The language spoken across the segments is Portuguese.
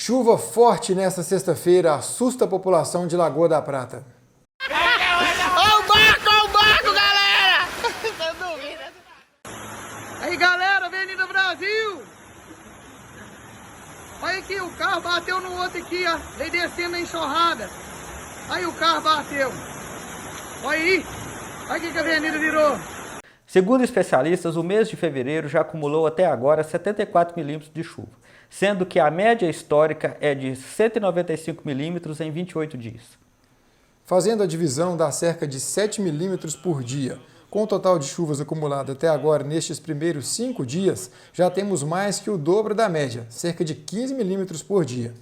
Chuva forte nesta sexta-feira assusta a população de Lagoa da Prata. Olha o barco, galera! Aí, galera, Avenida Brasil! Olha aqui, o carro bateu no outro aqui, ó. Veio descendo a enxurrada. Aí o carro bateu. Olha aí. Olha o que a avenida virou. Segundo especialistas, o mês de fevereiro já acumulou até agora 74 milímetros de chuva, sendo que a média histórica é de 195 milímetros em 28 dias. Fazendo a divisão dá cerca de 7 milímetros por dia. Com o total de chuvas acumulado até agora nestes primeiros 5 dias, já temos mais que o dobro da média, cerca de 15 milímetros por dia.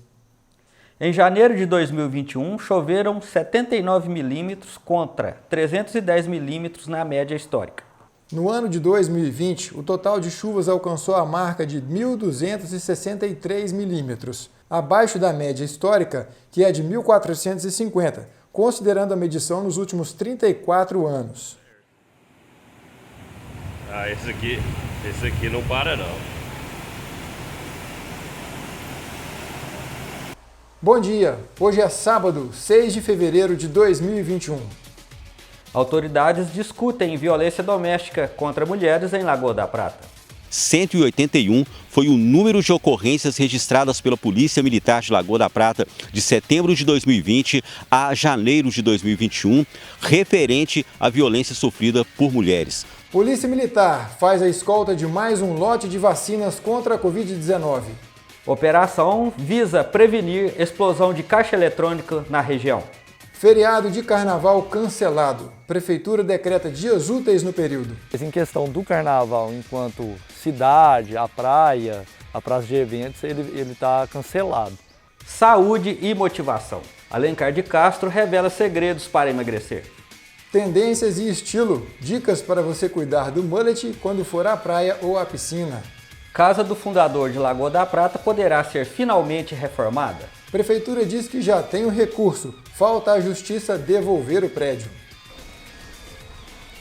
Em janeiro de 2021, choveram 79 milímetros contra 310 milímetros na média histórica. No ano de 2020, o total de chuvas alcançou a marca de 1.263 milímetros, abaixo da média histórica, que é de 1.450, considerando a medição nos últimos 34 anos. Ah, esse aqui não para não. Bom dia! Hoje é sábado, 6 de fevereiro de 2021. Autoridades discutem violência doméstica contra mulheres em Lagoa da Prata. 181 foi o número de ocorrências registradas pela Polícia Militar de Lagoa da Prata de setembro de 2020 a janeiro de 2021, referente à violência sofrida por mulheres. Polícia Militar faz a escolta de mais um lote de vacinas contra a Covid-19. Operação visa prevenir explosão de caixa eletrônica na região. Feriado de Carnaval cancelado. Prefeitura decreta dias úteis no período. Em questão do Carnaval, enquanto cidade, a praça de eventos, ele está cancelado. Saúde e motivação. Alencar de Castro revela segredos para emagrecer. Tendências e estilo. Dicas para você cuidar do mullet quando for à praia ou à piscina. Casa do fundador de Lagoa da Prata poderá ser finalmente reformada. Prefeitura diz que já tem o recurso, falta a justiça devolver o prédio.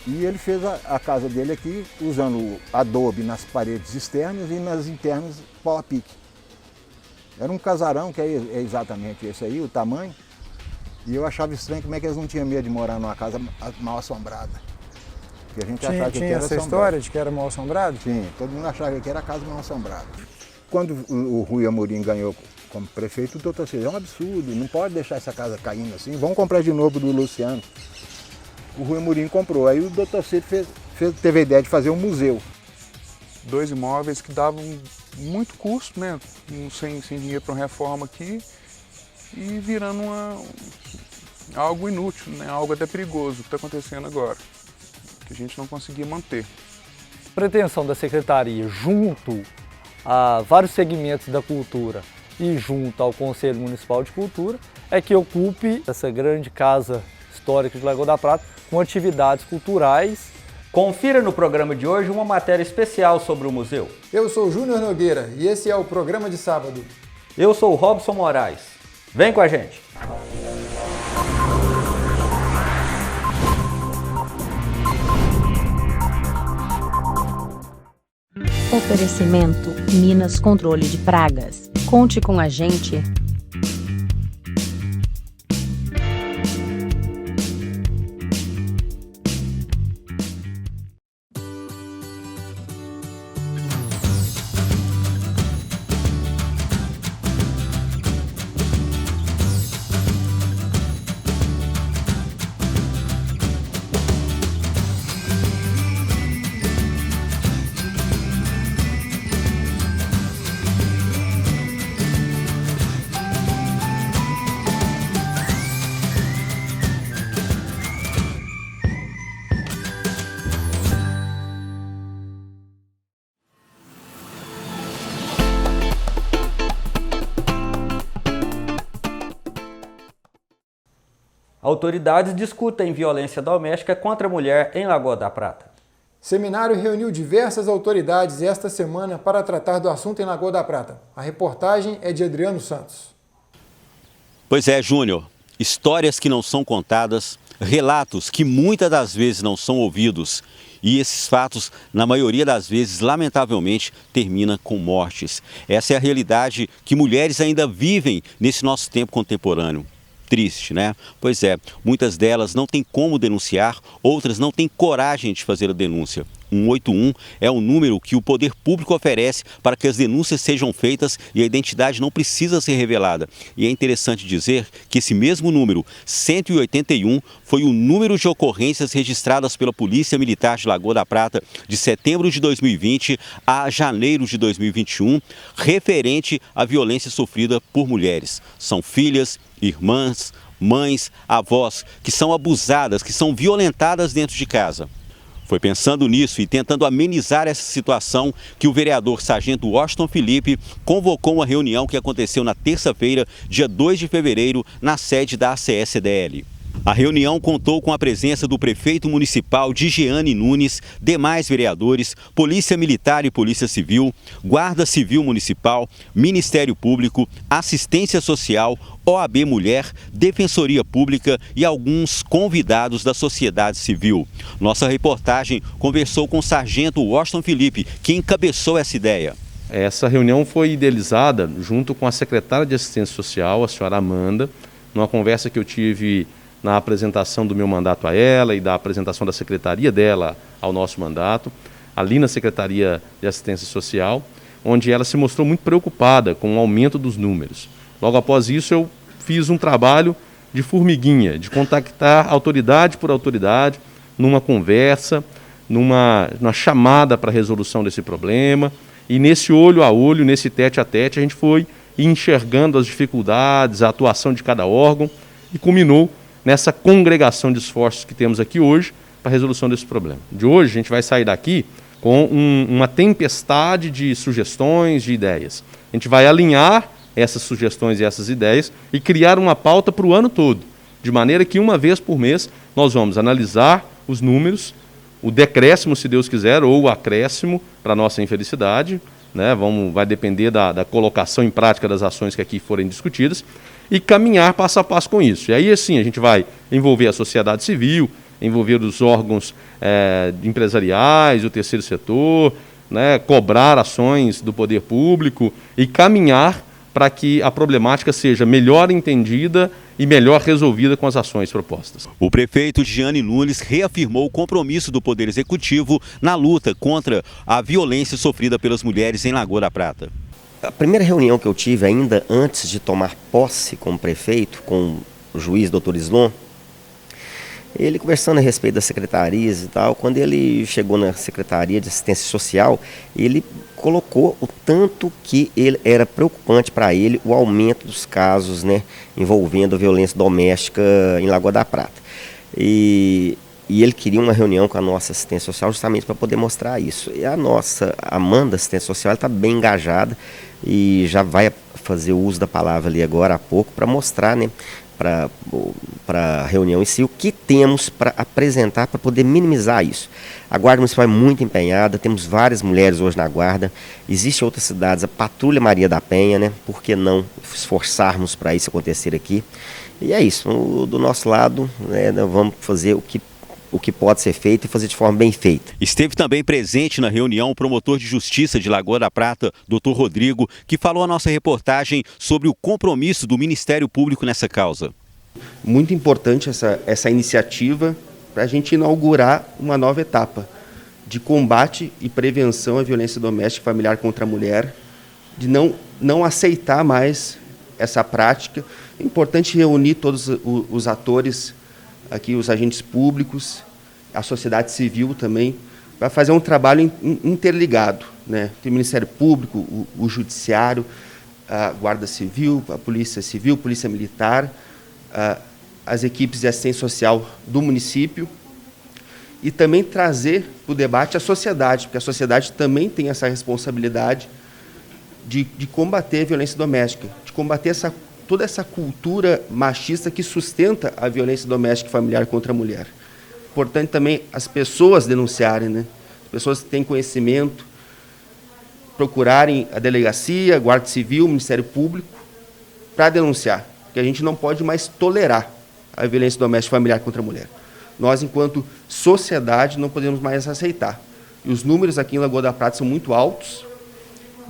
E ele fez a casa dele aqui usando adobe nas paredes externas e nas internas pau a pique. Era um casarão, que é exatamente esse aí, o tamanho. E eu achava estranho como é que eles não tinham medo de morar numa casa mal assombrada. Porque a gente achava que tinha era essa assombrado. história de que era mal assombrado? Sim, todo mundo achava que era casa mal assombrada. Quando o Rui Amorim ganhou como prefeito, o doutor Cid, é um absurdo, não pode deixar essa casa caindo assim, vamos comprar de novo do Luciano. O Rui Amorim comprou, aí o doutor Cid teve a ideia de fazer um museu. 2 imóveis que davam muito custo, né? Sem dinheiro para uma reforma aqui e virando algo inútil, né? Algo até perigoso, o que está acontecendo agora, que a gente não conseguia manter. A pretensão da Secretaria, junto a vários segmentos da cultura e junto ao Conselho Municipal de Cultura, é que ocupe essa grande casa histórica de Lagoa da Prata com atividades culturais. Confira no programa de hoje uma matéria especial sobre o museu. Eu sou Júnior Nogueira e esse é o programa de sábado. Eu sou o Robson Moraes. Vem com a gente! Oferecimento Minas Controle de Pragas. Conte com a gente. Autoridades discutem violência doméstica contra a mulher em Lagoa da Prata. Seminário reuniu diversas autoridades esta semana para tratar do assunto em Lagoa da Prata. A reportagem é de Adriano Santos. Pois é, Júnior. Histórias que não são contadas, relatos que muitas das vezes não são ouvidos E esses fatos, na maioria das vezes, lamentavelmente, terminam com mortes. Essa é a realidade que mulheres ainda vivem nesse nosso tempo contemporâneo. Triste, né? Pois é, muitas delas não têm como denunciar, outras não têm coragem de fazer a denúncia. 181 é o número que o poder público oferece para que as denúncias sejam feitas e a identidade não precisa ser revelada. E é interessante dizer que esse mesmo número, 181, foi o número de ocorrências registradas pela Polícia Militar de Lagoa da Prata de setembro de 2020 a janeiro de 2021, referente à violência sofrida por mulheres. São filhas, irmãs, mães, avós que são abusadas, que são violentadas dentro de casa. Foi pensando nisso e tentando amenizar essa situação que o vereador Sargento Washington Felipe convocou uma reunião que aconteceu na terça-feira, dia 2 de fevereiro, na sede da ACS-CDL. A reunião contou com a presença do prefeito municipal Digiane Nunes, demais vereadores, Polícia Militar e Polícia Civil, Guarda Civil Municipal, Ministério Público, Assistência Social, OAB Mulher, Defensoria Pública e alguns convidados da sociedade civil. Nossa reportagem conversou com o Sargento Washington Felipe, que encabeçou essa ideia. Essa reunião foi idealizada junto com a secretária de Assistência Social, a senhora Amanda, numa conversa que eu tive na apresentação do meu mandato a ela e da apresentação da secretaria dela ao nosso mandato, ali na Secretaria de Assistência Social, onde ela se mostrou muito preocupada com o aumento dos números. Logo após isso, eu fiz um trabalho de formiguinha, de contactar autoridade por autoridade, numa conversa, numa chamada para a resolução desse problema, e nesse olho a olho, nesse tete a tete, a gente foi enxergando as dificuldades, a atuação de cada órgão, e culminou nessa congregação de esforços que temos aqui hoje para a resolução desse problema. De hoje, a gente vai sair daqui com uma tempestade de sugestões, de ideias. A gente vai alinhar essas sugestões e essas ideias e criar uma pauta para o ano todo, de maneira que uma vez por mês nós vamos analisar os números, o decréscimo, se Deus quiser, ou o acréscimo, para a nossa infelicidade, né? Vai depender da colocação em prática das ações que aqui forem discutidas, e caminhar passo a passo com isso. E aí, assim, a gente vai envolver a sociedade civil, envolver os órgãos empresariais, o terceiro setor, né, cobrar ações do poder público e caminhar para que a problemática seja melhor entendida e melhor resolvida com as ações propostas. O prefeito Digiane Nunes reafirmou o compromisso do Poder Executivo na luta contra a violência sofrida pelas mulheres em Lagoa da Prata. A primeira reunião que eu tive, ainda antes de tomar posse como prefeito, com o juiz Dr. Islon, ele conversando a respeito das secretarias e tal, quando ele chegou na Secretaria de Assistência Social, ele colocou o tanto que era preocupante para ele o aumento dos casos, né, envolvendo violência doméstica em Lagoa da Prata. E ele queria uma reunião com a nossa assistência social justamente para poder mostrar isso. E a nossa Amanda, assistência social, está bem engajada e já vai fazer o uso da palavra ali agora há pouco para mostrar, né, para a reunião em si, o que temos para apresentar para poder minimizar isso. A Guarda Municipal é muito empenhada, temos várias mulheres hoje na Guarda, existem outras cidades, a Patrulha Maria da Penha, né? Por que não esforçarmos para isso acontecer aqui? E é isso, do nosso lado, né, nós vamos fazer o que pode ser feito e fazer de forma bem feita. Esteve também presente na reunião o promotor de justiça de Lagoa da Prata, Dr. Rodrigo, que falou à nossa reportagem sobre o compromisso do Ministério Público nessa causa. Muito importante essa iniciativa para a gente inaugurar uma nova etapa de combate e prevenção à violência doméstica e familiar contra a mulher, de não aceitar mais essa prática. É importante reunir todos os atores aqui, os agentes públicos, a sociedade civil também, para fazer um trabalho interligado, né? Tem o Ministério Público, o Judiciário, a Guarda Civil, a Polícia Civil, Polícia Militar, as equipes de assistência social do município, e também trazer para o debate a sociedade, porque a sociedade também tem essa responsabilidade de combater a violência doméstica, de combater toda essa cultura machista que sustenta a violência doméstica e familiar contra a mulher. Importante também as pessoas denunciarem, né? As pessoas que têm conhecimento, procurarem a delegacia, a Guarda Civil, o Ministério Público, para denunciar, porque a gente não pode mais tolerar a violência doméstica e familiar contra a mulher. nós, enquanto sociedade, não podemos mais aceitar. E os números aqui em Lagoa da Prata são muito altos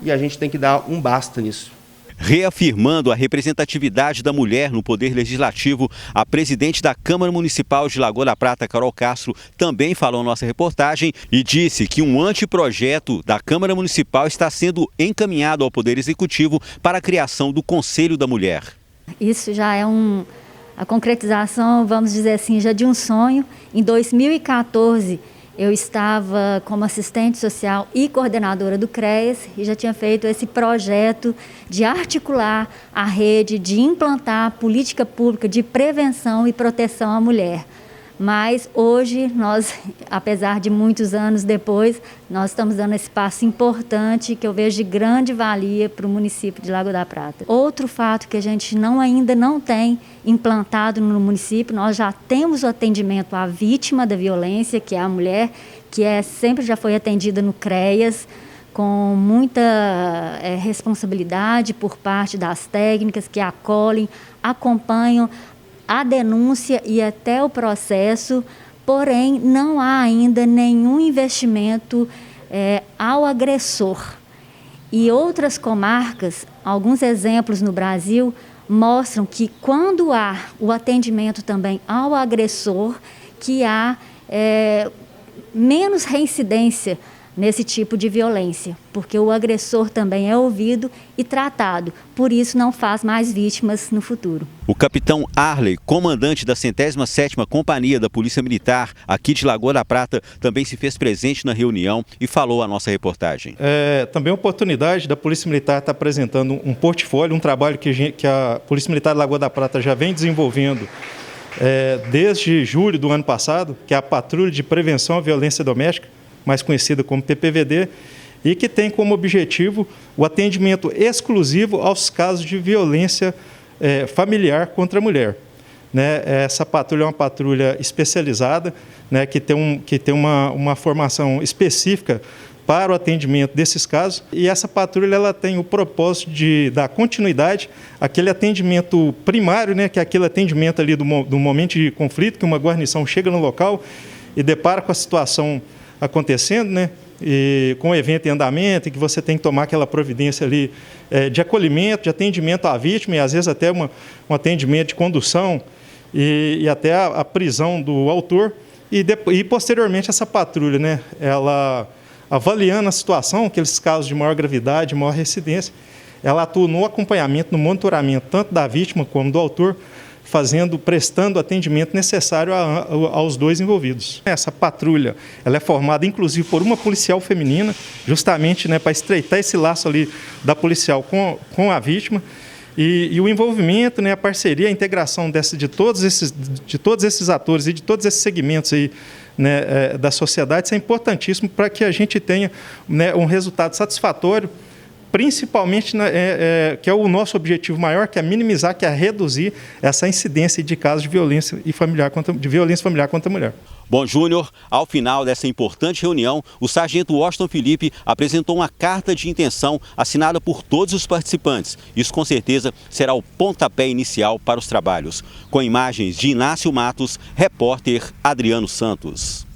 e a gente tem que dar um basta nisso. Reafirmando a representatividade da mulher no Poder Legislativo, a presidente da Câmara Municipal de Lagoa da Prata, Carol Castro, também falou na nossa reportagem e disse que um anteprojeto da Câmara Municipal está sendo encaminhado ao Poder Executivo para a criação do Conselho da Mulher. Isso já é a concretização, vamos dizer assim, já de um sonho. Em 2014, eu estava como assistente social e coordenadora do CREAS e já tinha feito esse projeto de articular a rede, de implantar política pública de prevenção e proteção à mulher. Mas hoje, nós, apesar de muitos anos depois, nós estamos dando esse passo importante que eu vejo de grande valia para o município de Lagoa da Prata. Outro fato que a gente ainda não tem implantado no município, nós já temos o atendimento à vítima da violência, que é a mulher, que sempre já foi atendida no CREAS, com muita responsabilidade por parte das técnicas que acolhem, acompanham a denúncia e até o processo, porém não há ainda nenhum investimento ao agressor. E outras comarcas, alguns exemplos no Brasil, mostram que quando há o atendimento também ao agressor, que há menos reincidência nesse tipo de violência, porque o agressor também é ouvido e tratado, por isso não faz mais vítimas no futuro. O capitão Arley, comandante da 107ª Companhia da Polícia Militar aqui de Lagoa da Prata, também se fez presente na reunião e falou à nossa reportagem. Também a oportunidade da Polícia Militar estar apresentando um portfólio, um trabalho que a Polícia Militar de Lagoa da Prata já vem desenvolvendo desde julho do ano passado, que é a Patrulha de Prevenção à Violência Doméstica, mais conhecida como PPVD, e que tem como objetivo o atendimento exclusivo aos casos de violência familiar contra a mulher. Essa patrulha é uma patrulha especializada, que tem uma formação específica para o atendimento desses casos, e essa patrulha ela tem o propósito de dar continuidade àquele atendimento primário, que é aquele atendimento ali do momento de conflito, que uma guarnição chega no local e depara com a situação acontecendo, e com o evento em andamento, em que você tem que tomar aquela providência ali de acolhimento, de atendimento à vítima e às vezes até um atendimento de condução e até a prisão do autor e posteriormente essa patrulha, ela avaliando a situação, aqueles casos de maior gravidade, maior reincidência, ela atua no acompanhamento, no monitoramento tanto da vítima como do autor, prestando o atendimento necessário aos dois envolvidos. Essa patrulha ela é formada, inclusive, por uma policial feminina, justamente para estreitar esse laço ali da policial com a vítima, e o envolvimento, a parceria, a integração de todos esses atores e de todos esses segmentos aí, da sociedade, isso é importantíssimo para que a gente tenha um resultado satisfatório, principalmente que é o nosso objetivo maior, que é minimizar, que é reduzir essa incidência de casos de violência familiar contra a mulher. Bom, Júnior, ao final dessa importante reunião, o sargento Washington Felipe apresentou uma carta de intenção assinada por todos os participantes. Isso, com certeza, será o pontapé inicial para os trabalhos. Com imagens de Inácio Matos, repórter Adriano Santos.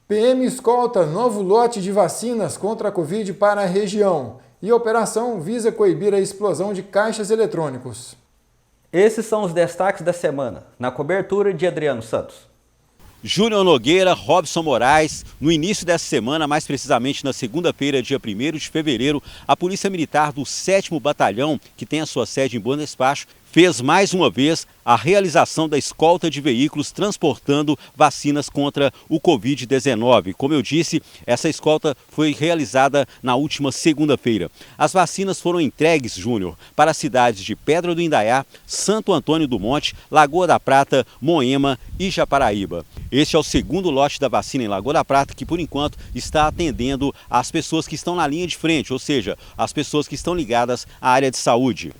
PM escolta novo lote de vacinas contra a Covid para a região. E a operação visa coibir a explosão de caixas eletrônicos. Esses são os destaques da semana, na cobertura de Adriano Santos. Júnior Nogueira, Robson Moraes, no início dessa semana, mais precisamente na segunda-feira, dia 1º de fevereiro, a Polícia Militar do 7º Batalhão, que tem a sua sede em Bom Despacho, fez mais uma vez a realização da escolta de veículos transportando vacinas contra o Covid-19. Como eu disse, essa escolta foi realizada na última segunda-feira. As vacinas foram entregues, Júnior, para as cidades de Pedra do Indaiá, Santo Antônio do Monte, Lagoa da Prata, Moema e Japaraíba. Este é o segundo lote da vacina em Lagoa da Prata que, por enquanto, está atendendo as pessoas que estão na linha de frente, ou seja, as pessoas que estão ligadas à área de saúde.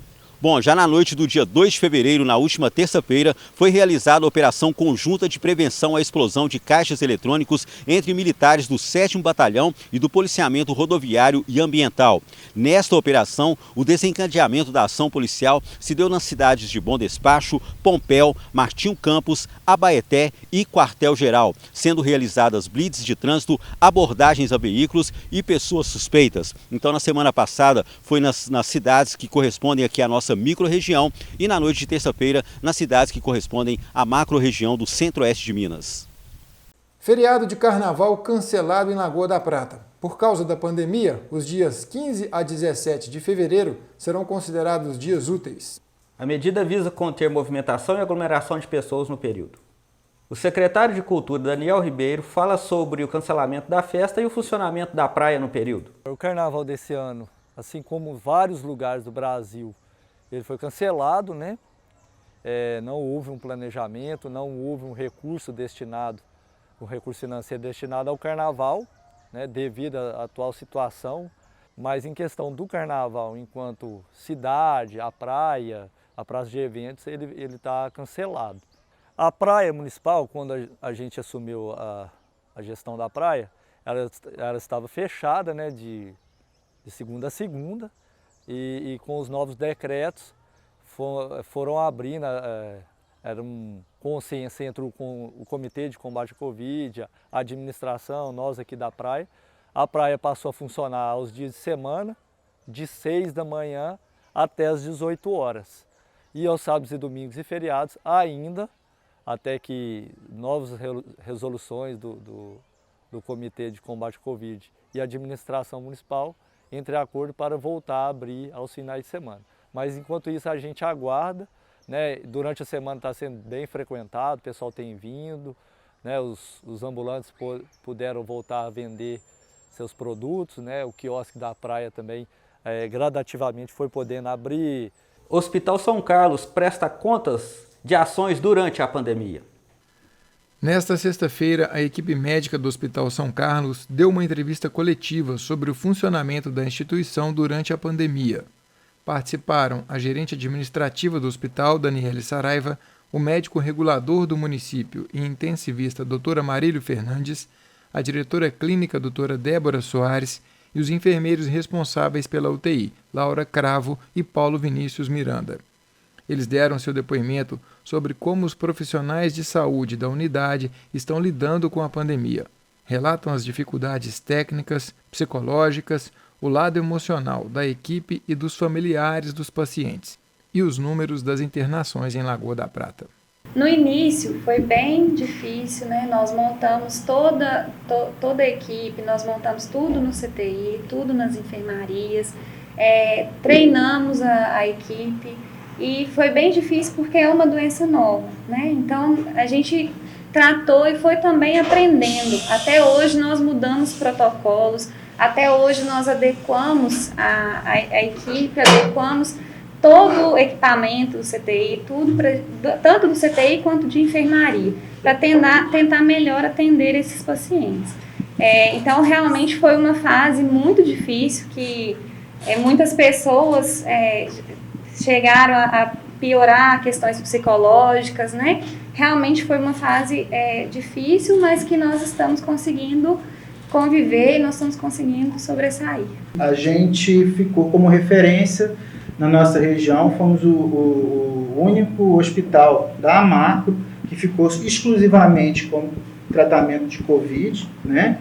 Bom, já na noite do dia 2 de fevereiro, na última terça-feira, foi realizada a operação conjunta de prevenção à explosão de caixas eletrônicos entre militares do 7º Batalhão e do Policiamento Rodoviário e Ambiental. Nesta operação, o desencadeamento da ação policial se deu nas cidades de Bom Despacho, Pompéu, Martinho Campos, Abaeté e Quartel-Geral, sendo realizadas blitz de trânsito, abordagens a veículos e pessoas suspeitas. Então, na semana passada, foi nas cidades que correspondem aqui à nossa microrregião e na noite de terça-feira nas cidades que correspondem à macro-região do centro-oeste de Minas. Feriado de carnaval cancelado em Lagoa da Prata. Por causa da pandemia, os dias 15 a 17 de fevereiro serão considerados dias úteis. A medida visa conter movimentação e aglomeração de pessoas no período. O secretário de Cultura, Daniel Ribeiro, fala sobre o cancelamento da festa e o funcionamento da praia no período. O carnaval desse ano, assim como vários lugares do Brasil, ele foi cancelado, né? Não houve um planejamento, não houve um recurso financeiro destinado ao carnaval, né? Devido à atual situação. Mas em questão do carnaval, enquanto cidade, a praça de eventos, ele está cancelado. A praia municipal, quando a gente assumiu a gestão da praia, ela estava fechada, né? De segunda a segunda. E com os novos decretos foram abrindo, era um consenso entre o Comitê de Combate à Covid, a administração, nós aqui da praia. A praia passou a funcionar aos dias de semana, de 6 da manhã até as 18 horas. E aos sábados e domingos e feriados ainda, até que novas resoluções do Comitê de Combate à Covid e a administração municipal entre acordo para voltar a abrir aos finais de semana. Mas enquanto isso a gente aguarda, né? Durante a semana está sendo bem frequentado, o pessoal tem vindo, né? Os ambulantes puderam voltar a vender seus produtos, né? O quiosque da praia também gradativamente foi podendo abrir. O Hospital São Carlos presta contas de ações durante a pandemia. Nesta sexta-feira, a equipe médica do Hospital São Carlos deu uma entrevista coletiva sobre o funcionamento da instituição durante a pandemia. Participaram a gerente administrativa do hospital, Daniele Saraiva, o médico regulador do município e intensivista, doutora Marílio Fernandes, a diretora clínica, doutora Débora Soares, e os enfermeiros responsáveis pela UTI, Laura Cravo e Paulo Vinícius Miranda. Eles deram seu depoimento sobre como os profissionais de saúde da unidade estão lidando com a pandemia. Relatam as dificuldades técnicas, psicológicas, o lado emocional da equipe e dos familiares dos pacientes e os números das internações em Lagoa da Prata. No início foi bem difícil, né? Nós montamos toda a equipe, nós montamos tudo no CTI, tudo nas enfermarias, treinamos a equipe. E foi bem difícil porque é uma doença nova, né? Então a gente tratou e foi também aprendendo. Até hoje nós mudamos protocolos, até hoje nós adequamos a equipe, adequamos todo o equipamento do CTI, tanto do CTI quanto de enfermaria, para tentar melhor atender esses pacientes. Então realmente foi uma fase muito difícil que muitas pessoas chegaram a piorar questões psicológicas, né? Realmente foi uma fase difícil, mas que nós estamos conseguindo conviver e nós estamos conseguindo sobressair. A gente ficou como referência na nossa região, fomos o único hospital da macro que ficou exclusivamente com tratamento de Covid, né?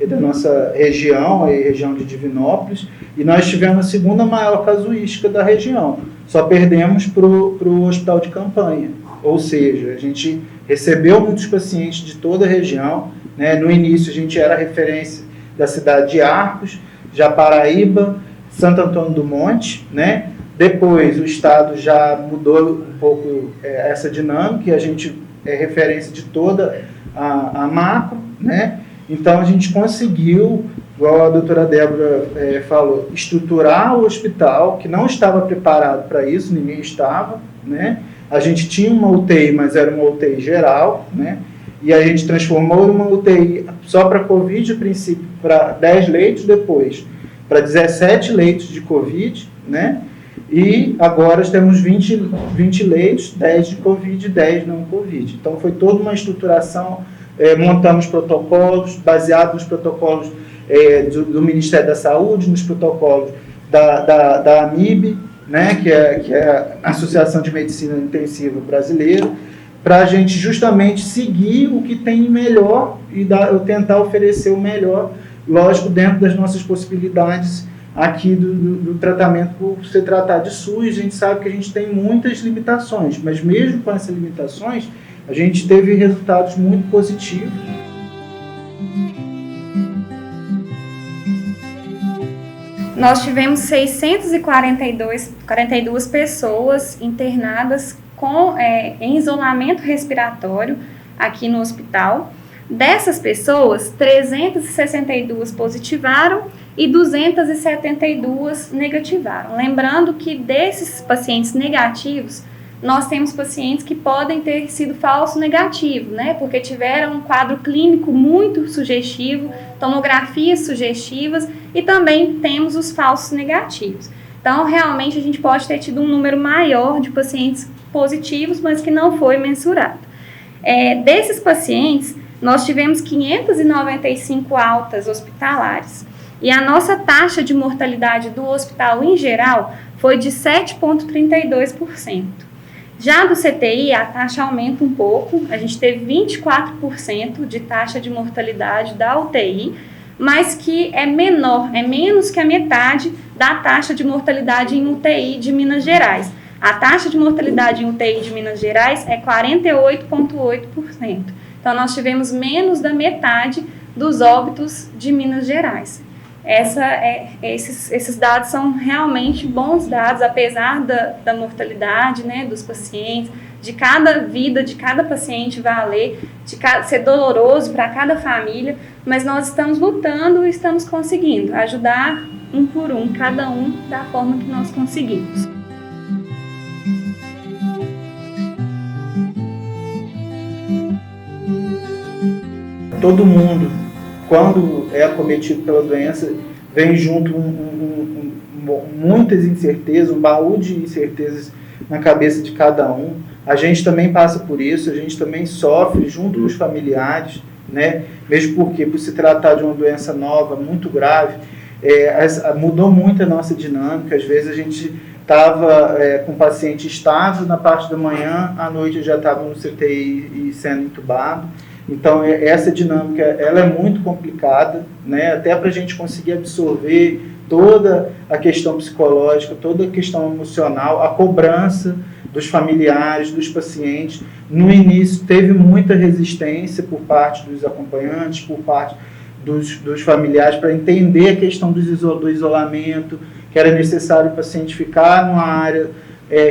Da nossa região, a região de Divinópolis, e nós tivemos a segunda maior casuística da região. Só perdemos para o hospital de campanha, ou seja, a gente recebeu muitos pacientes de toda a região, né? No início a gente era referência da cidade de Arcos, Japaraíba, Santo Antônio do Monte, né? Depois o estado já mudou um pouco essa dinâmica, e a gente é referência de toda a macro, né? Então a gente conseguiu, igual a doutora Débora falou, estruturar o hospital, que não estava preparado para isso, ninguém estava, né? A gente tinha uma UTI, mas era uma UTI geral, né? E a gente transformou uma UTI só para Covid, a princípio, para 10 leitos, depois para 17 leitos de Covid, né? E agora temos 20 leitos, 10 de Covid e 10 não Covid. Então foi toda uma estruturação, montamos protocolos, baseados nos protocolos do Ministério da Saúde, nos protocolos da AMIB, né, que é a Associação de Medicina Intensiva Brasileira, para a gente justamente seguir o que tem melhor e tentar oferecer o melhor, lógico, dentro das nossas possibilidades aqui do tratamento. Por se tratar de SUS, a gente sabe que a gente tem muitas limitações, mas mesmo com essas limitações, a gente teve resultados muito positivos. Nós tivemos 642 pessoas internadas em isolamento respiratório aqui no hospital. Dessas pessoas, 362 positivaram e 272 negativaram. Lembrando que desses pacientes negativos, nós temos pacientes que podem ter sido falso negativo, né? Porque tiveram um quadro clínico muito sugestivo, tomografias sugestivas, e também temos os falsos negativos. Então, realmente, a gente pode ter tido um número maior de pacientes positivos, mas que não foi mensurado. Desses pacientes, nós tivemos 595 altas hospitalares. E a nossa taxa de mortalidade do hospital em geral foi de 7,32%. Já do CTI, a taxa aumenta um pouco, a gente teve 24% de taxa de mortalidade da UTI, mas que é menor, é menos que a metade da taxa de mortalidade em UTI de Minas Gerais. A taxa de mortalidade em UTI de Minas Gerais é 48,8%. Então, nós tivemos menos da metade dos óbitos de Minas Gerais. Esses dados são realmente bons dados, apesar da mortalidade, né, dos pacientes, de cada vida, de cada paciente valer, ser doloroso para cada família, mas nós estamos lutando e estamos conseguindo ajudar um por um, cada um da forma que nós conseguimos. Todo mundo, quando é acometido pela doença, vem junto muitas incertezas, um baú de incertezas na cabeça de cada um. A gente também passa por isso, a gente também sofre junto com os familiares, né? Mesmo porque, por se tratar de uma doença nova, muito grave, mudou muito a nossa dinâmica. Às vezes a gente estava com o paciente estável na parte da manhã, à noite já estava no CTI e sendo entubado. Então, essa dinâmica ela é muito complicada, né? Até para a gente conseguir absorver toda a questão psicológica, toda a questão emocional, a cobrança dos familiares, dos pacientes. No início, teve muita resistência por parte dos acompanhantes, por parte dos familiares, para entender a questão do isolamento, que era necessário o paciente ficar numa área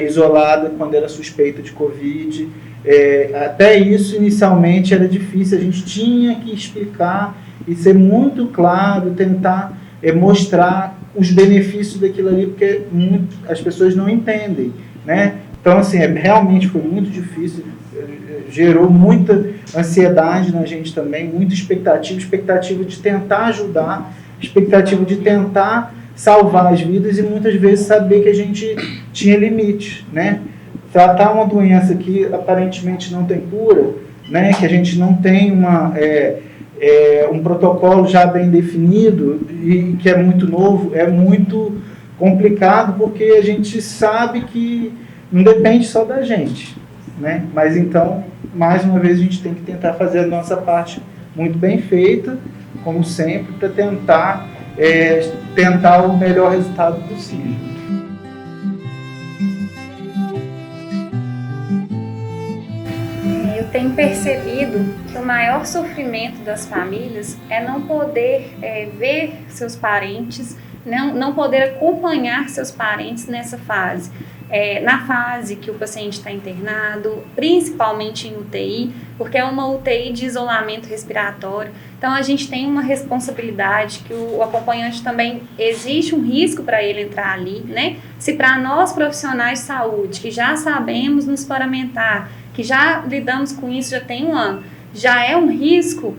isolada quando era suspeita de Covid. Até isso, inicialmente, era difícil, a gente tinha que explicar e ser muito claro, tentar mostrar os benefícios daquilo ali, porque as pessoas não entendem, né? Então, assim, realmente foi muito difícil, gerou muita ansiedade na gente também, muita expectativa de tentar ajudar, expectativa de tentar salvar as vidas e muitas vezes saber que a gente tinha limites, né? Tratar uma doença que aparentemente não tem cura, né, que a gente não tem um protocolo já bem definido e que é muito novo, é muito complicado porque a gente sabe que não depende só da gente, né? Mas então, mais uma vez, a gente tem que tentar fazer a nossa parte muito bem feita, como sempre, para tentar o melhor resultado possível. Eu tenho percebido que o maior sofrimento das famílias é não poder ver seus parentes, não poder acompanhar seus parentes nessa fase. Na fase que o paciente está internado, principalmente em UTI, porque é uma UTI de isolamento respiratório. Então, a gente tem uma responsabilidade que o acompanhante também, existe um risco para ele entrar ali, né? Se para nós profissionais de saúde, que já sabemos nos paramentar, que já lidamos com isso já tem um ano, já é um risco.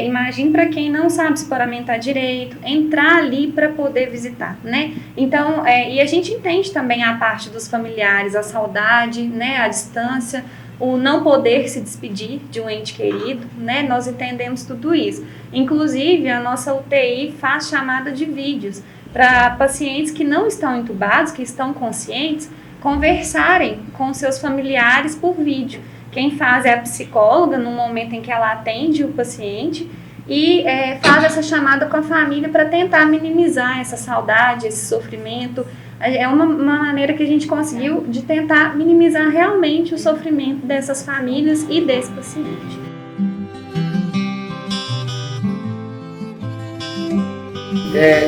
Imagine para quem não sabe se paramentar direito, entrar ali para poder visitar, né? Então, e a gente entende também a parte dos familiares, a saudade, né, a distância, o não poder se despedir de um ente querido, né? Nós entendemos tudo isso. Inclusive, a nossa UTI faz chamada de vídeos para pacientes que não estão entubados, que estão conscientes, conversarem com seus familiares por vídeo. Quem faz é a psicóloga, no momento em que ela atende o paciente, e faz essa chamada com a família para tentar minimizar essa saudade, esse sofrimento. É uma maneira que a gente conseguiu de tentar minimizar realmente o sofrimento dessas famílias e desse paciente.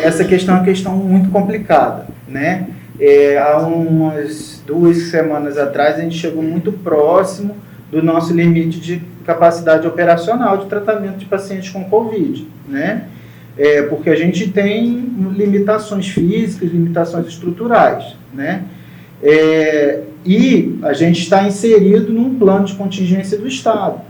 Essa questão é uma questão muito complicada, né? Há umas 2 semanas atrás a gente chegou muito próximo do nosso limite de capacidade operacional de tratamento de pacientes com Covid, né? Porque a gente tem limitações físicas, limitações estruturais, né? E a gente está inserido num plano de contingência do Estado.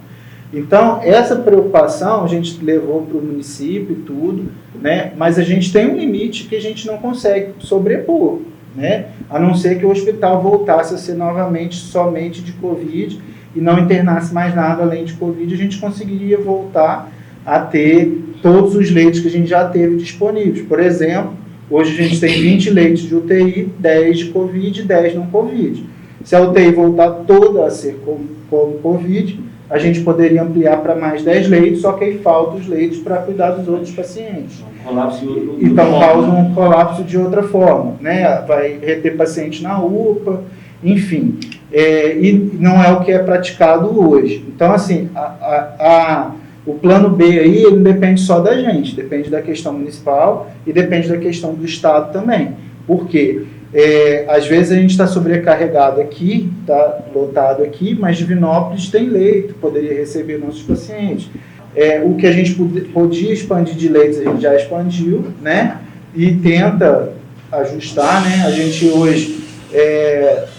Então, essa preocupação a gente levou para o município e tudo, né? Mas a gente tem um limite que a gente não consegue sobrepor, né? A não ser que o hospital voltasse a ser novamente somente de Covid e não internasse mais nada além de Covid, a gente conseguiria voltar a ter todos os leitos que a gente já teve disponíveis. Por exemplo, hoje a gente tem 20 leitos de UTI, 10 de Covid e 10 não Covid. Se a UTI voltar toda a ser como Covid, a gente poderia ampliar para mais 10 leitos, só que aí faltam os leitos para cuidar dos outros pacientes. Então causa um colapso de outra forma, né? Vai reter paciente na UPA, enfim. E não é o que é praticado hoje. Então, assim, o plano B aí, ele não depende só da gente, depende da questão municipal e depende da questão do Estado também. Por quê? Às vezes a gente está sobrecarregado aqui, está lotado aqui, mas Divinópolis tem leito, poderia receber nossos pacientes. O que a gente podia expandir de leitos, a gente já expandiu, né? E tenta ajustar, né? A gente hoje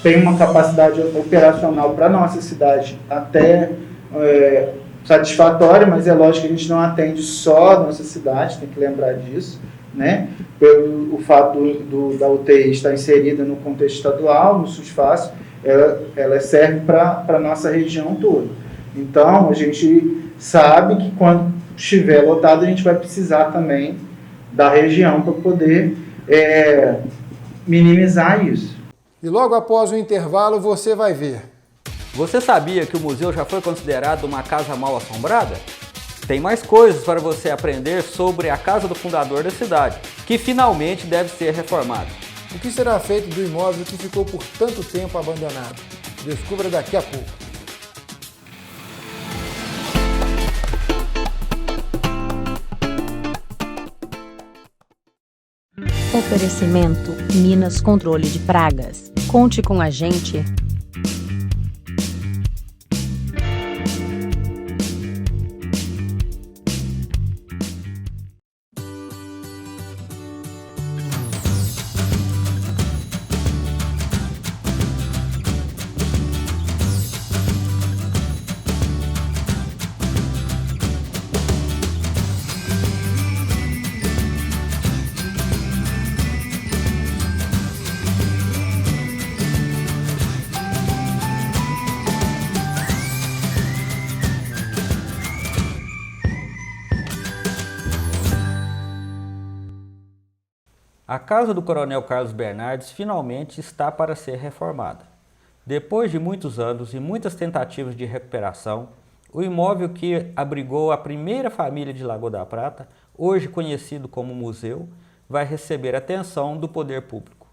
tem uma capacidade operacional para a nossa cidade até satisfatória, mas é lógico que a gente não atende só a nossa cidade, tem que lembrar disso, né? Pelo fato da UTI estar inserida no contexto estadual, no SUS-Fácil, ela serve para a nossa região toda. Então, a gente sabe que quando estiver lotado, a gente vai precisar também da região para poder minimizar isso. E logo após o intervalo, você vai ver. Você sabia que o museu já foi considerado uma casa mal assombrada? Tem mais coisas para você aprender sobre a casa do fundador da cidade, que finalmente deve ser reformada. O que será feito do imóvel que ficou por tanto tempo abandonado? Descubra daqui a pouco. Oferecimento Minas Controle de Pragas. Conte com a gente. A casa do Coronel Carlos Bernardes finalmente está para ser reformada. Depois de muitos anos e muitas tentativas de recuperação, o imóvel que abrigou a primeira família de Lagoa da Prata, hoje conhecido como museu, vai receber atenção do poder público.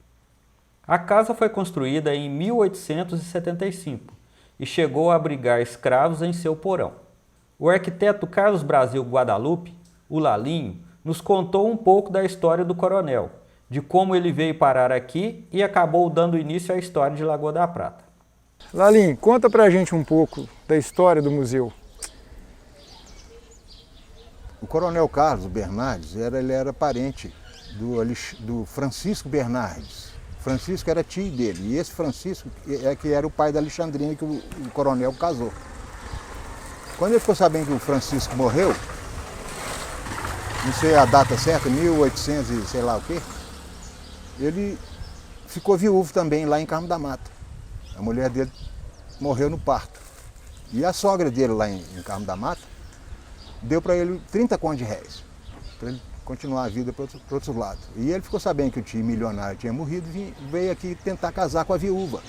A casa foi construída em 1875 e chegou a abrigar escravos em seu porão. O arquiteto Carlos Brasil Guadalupe, o Lalinho, nos contou um pouco da história do coronel, de como ele veio parar aqui e acabou dando início à história de Lagoa da Prata. Lalinho, conta pra gente um pouco da história do museu. O Coronel Carlos Bernardes ele era parente do Francisco Bernardes. Francisco era tio dele, e esse Francisco que era o pai da Alexandrina que o coronel casou. Quando ele ficou sabendo que o Francisco morreu, não sei a data certa, 1800 e sei lá o quê, ele ficou viúvo também lá em Carmo da Mata. A mulher dele morreu no parto. E a sogra dele lá em Carmo da Mata deu para ele 30 contos de réis, para ele continuar a vida para outros lados. E ele ficou sabendo que o tio milionário tinha morrido e veio aqui tentar casar com a viúva.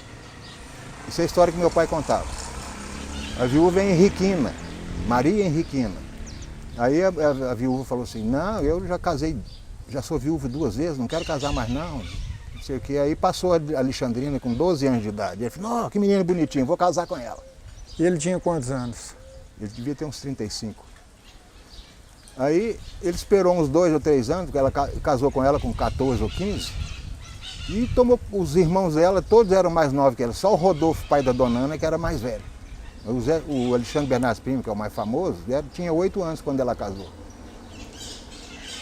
Isso é a história que meu pai contava. A viúva é Henriquina, Maria Henriquina. Aí a viúva falou assim, não, eu já casei, já sou viúva 2 vezes, não quero casar mais não sei o que. Aí passou a Alexandrina com 12 anos de idade. Ele falou, não, que menina bonitinha, vou casar com ela. E ele tinha quantos anos? Ele devia ter uns 35. Aí ele esperou uns 2 ou 3 anos, porque ela casou com ela com 14 ou 15, e tomou os irmãos dela, todos eram mais novos que ela, só o Rodolfo, pai da Dona Ana, que era mais velho. O Alexandre Bernardes Primo, que é o mais famoso, tinha 8 anos quando ela casou.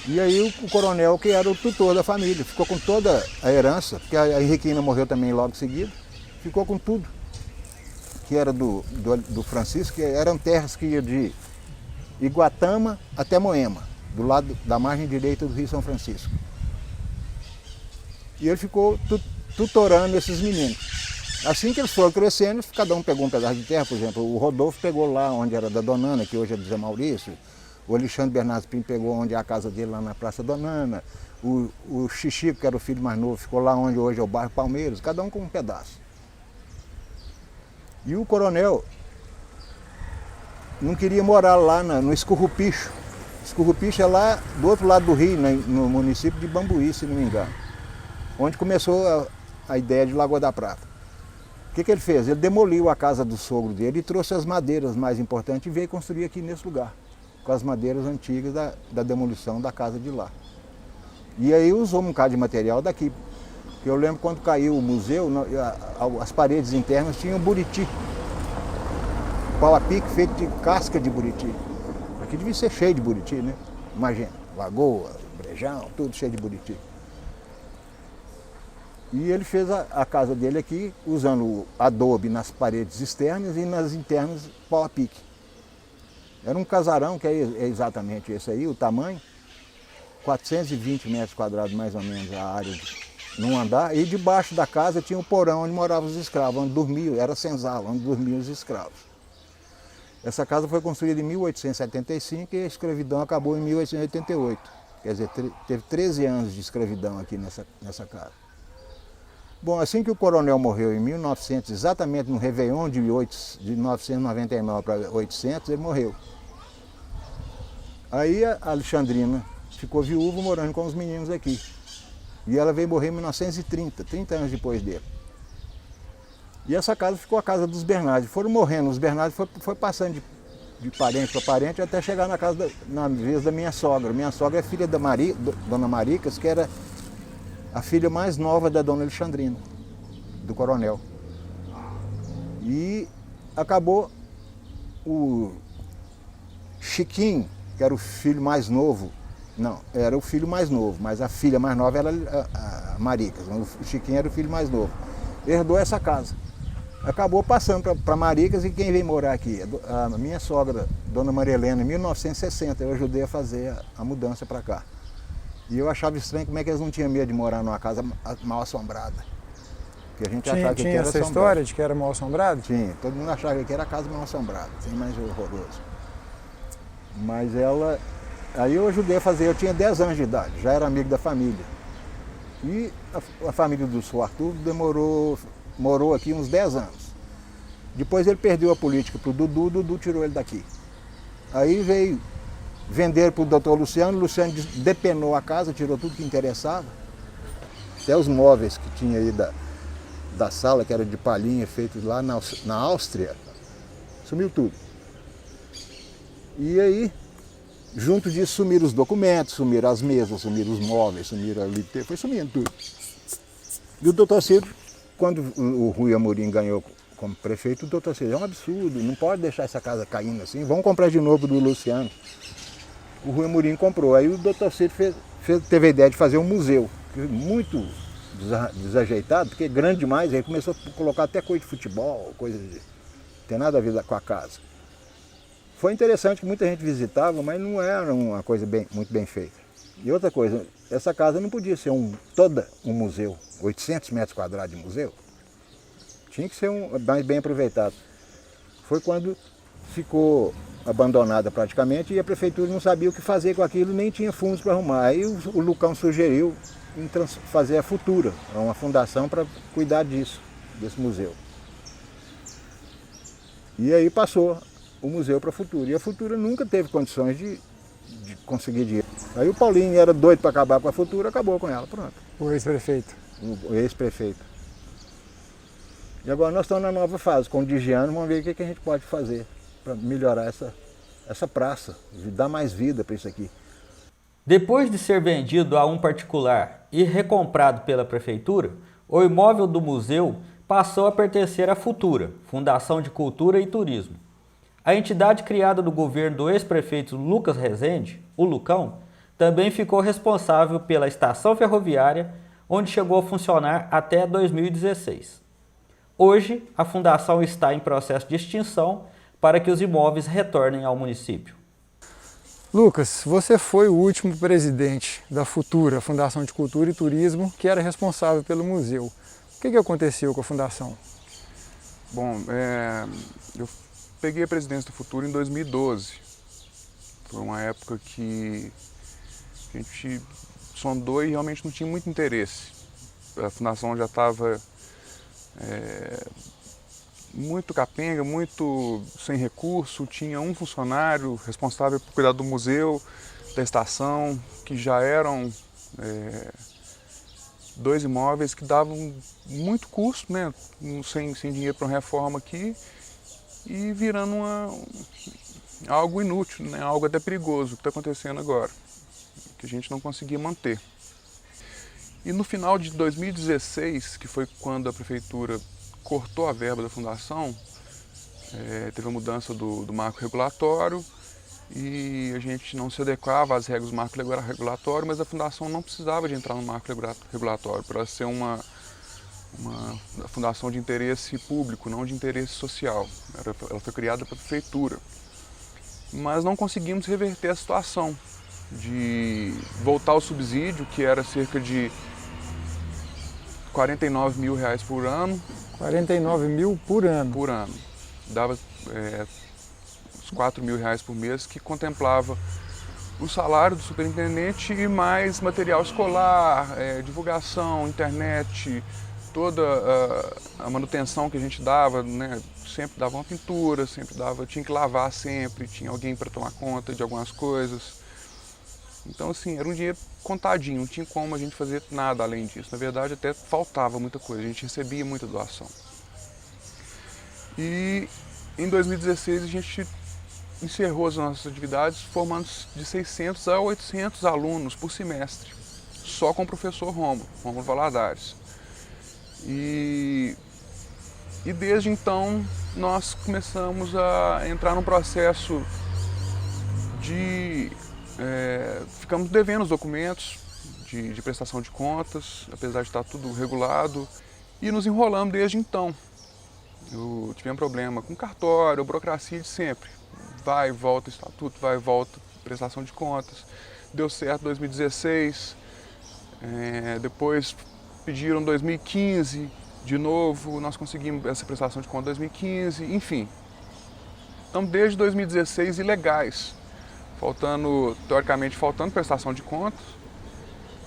E aí o coronel, que era o tutor da família, ficou com toda a herança, porque a Henriquina morreu também logo em seguida, ficou com tudo, que era do Francisco, que eram terras que iam de Iguatama até Moema, do lado da margem direita do Rio São Francisco. E ele ficou tutorando esses meninos. Assim que eles foram crescendo, cada um pegou um pedaço de terra, por exemplo, o Rodolfo pegou lá onde era da Dona Ana, que hoje é do Zé Maurício, o Alexandre Bernardes Pinto pegou onde é a casa dele, lá na Praça Dona Ana, o Xixico, que era o filho mais novo, ficou lá onde hoje é o bairro Palmeiras, cada um com um pedaço. E o coronel não queria morar lá no Escurrupicho. Escurrupicho é lá do outro lado do rio, no município de Bambuí, se não me engano, onde começou a ideia de Lagoa da Prata. O que ele fez? Ele demoliu a casa do sogro dele e trouxe as madeiras mais importantes e veio construir aqui nesse lugar, com as madeiras antigas da demolição da casa de lá. E aí usou um bocado de material daqui. Eu lembro quando caiu o museu, as paredes internas tinham buriti, pau a pique feito de casca de buriti. Aqui devia ser cheio de buriti, né? Imagina, lagoa, brejão, tudo cheio de buriti. E ele fez a casa dele aqui usando adobe nas paredes externas e nas internas pau a pique. Era um casarão, que é exatamente esse aí, o tamanho, 420 metros quadrados mais ou menos a área num andar, e debaixo da casa tinha o porão onde moravam os escravos, onde dormiam, era senzala, onde dormiam os escravos. Essa casa foi construída em 1875 e a escravidão acabou em 1888. Quer dizer, teve 13 anos de escravidão aqui nessa casa. Bom, assim que o coronel morreu em 1900, exatamente no Réveillon de 999 para 800, ele morreu. Aí a Alexandrina ficou viúva morando com os meninos aqui. E ela veio morrer em 1930, 30 anos depois dele. E essa casa ficou a casa dos Bernardes. Foram morrendo, os Bernardes foi passando de parente para parente até chegar na vez da minha sogra. Minha sogra é filha da Dona Maricas, que era a filha mais nova da Dona Alexandrina, do coronel. E acabou o Chiquinho, que era o filho mais novo, não, era o filho mais novo, mas a filha mais nova era a Maricas, o Chiquinho era o filho mais novo. Herdou essa casa. Acabou passando para Maricas, e quem veio morar aqui? A minha sogra, Dona Maria Helena, em 1960, eu ajudei a fazer a mudança para cá. E eu achava estranho como é que eles não tinham medo de morar numa casa mal assombrada. Porque a gente achava que tinha era essa assombrado. história de que era mal assombrado? Tinha, todo mundo achava que era casa mal assombrada, sem mais horroroso. Mas ela... Aí eu ajudei a fazer, eu tinha 10 anos de idade, já era amigo da família. E a família do Sr. Arthur morou aqui uns 10 anos. Depois ele perdeu a política para o Dudu tirou ele daqui. Aí veio vender para o doutor Luciano, Luciano depenou a casa, tirou tudo que interessava. Até os móveis que tinha aí da sala, que era de palhinha, feitos lá na Áustria, sumiu tudo. E aí, junto disso, sumiram os documentos, sumiram as mesas, sumiram os móveis, sumiram a literatura, foi sumindo tudo. E o doutor Ciro, quando o Rui Amorim ganhou como prefeito, o doutor Ciro, é um absurdo, não pode deixar essa casa caindo assim, vamos comprar de novo do Luciano. O Rui Amorim comprou, aí o doutor Ciro teve a ideia de fazer um museu, muito desajeitado, porque é grande demais, aí começou a colocar até coisa de futebol, coisa de... não tem nada a ver com a casa. Foi interessante que muita gente visitava, mas não era uma coisa muito bem feita. E outra coisa, essa casa não podia ser toda um museu, 800 metros quadrados de museu. Tinha que ser mais bem aproveitado. Foi quando ficou abandonada praticamente e a prefeitura não sabia o que fazer com aquilo, nem tinha fundos para arrumar. Aí o Lucão sugeriu fazer a Futura, uma fundação para cuidar disso, desse museu. E aí passou o museu para a Futura. E a Futura nunca teve condições de conseguir dinheiro. Aí o Paulinho era doido para acabar com a Futura, acabou com ela, pronto. O ex-prefeito. O ex-prefeito. E agora nós estamos na nova fase, com o Digiano, vamos ver o que a gente pode fazer para melhorar essa praça, de dar mais vida para isso aqui. Depois de ser vendido a um particular e recomprado pela prefeitura, o imóvel do museu passou a pertencer à Futura, Fundação de Cultura e Turismo. A entidade criada do governo do ex-prefeito Lucas Rezende, o Lucão, também ficou responsável pela estação ferroviária, onde chegou a funcionar até 2016. Hoje, a fundação está em processo de extinção para que os imóveis retornem ao município. Lucas, você foi o último presidente da Futura, Fundação de Cultura e Turismo, que era responsável pelo museu. O que aconteceu com a fundação? Bom, eu peguei a presidência da Futura em 2012. Foi uma época que a gente sondou e realmente não tinha muito interesse. A fundação já estava muito capenga, muito sem recurso, tinha um funcionário responsável por cuidar do museu, da estação, que já eram 2 imóveis que davam muito custo, né, sem dinheiro para uma reforma aqui, e virando algo inútil, né, algo até perigoso, o que está acontecendo agora, que a gente não conseguia manter. E no final de 2016, que foi quando a prefeitura cortou a verba da fundação, teve a mudança do marco regulatório e a gente não se adequava às regras do marco regulatório, mas a fundação não precisava de entrar no marco regulatório para ser uma fundação de interesse público, não de interesse social. Ela foi criada pela prefeitura. Mas não conseguimos reverter a situação de voltar ao subsídio, que era cerca de R$49 mil por ano. 49 mil por ano? Por ano. Dava uns R$4 mil por mês, que contemplava o salário do superintendente e mais material escolar, divulgação, internet, toda a manutenção que a gente dava, né? Sempre dava uma pintura, tinha que lavar sempre, tinha alguém para tomar conta de algumas coisas. Então, assim, era um dinheiro contadinho, não tinha como a gente fazer nada além disso. Na verdade, até faltava muita coisa, a gente recebia muita doação. E em 2016 a gente encerrou as nossas atividades formando de 600 a 800 alunos por semestre, só com o professor Rômulo Valadares. E desde então nós começamos a entrar num processo de... ficamos devendo os documentos de prestação de contas, apesar de estar tudo regulado, e nos enrolamos desde então. Tivemos problema com cartório, burocracia de sempre. Vai e volta estatuto, vai e volta prestação de contas. Deu certo em 2016, depois pediram em 2015 de novo, nós conseguimos essa prestação de conta em 2015, enfim. Então, desde 2016, ilegais. Teoricamente faltando prestação de contas,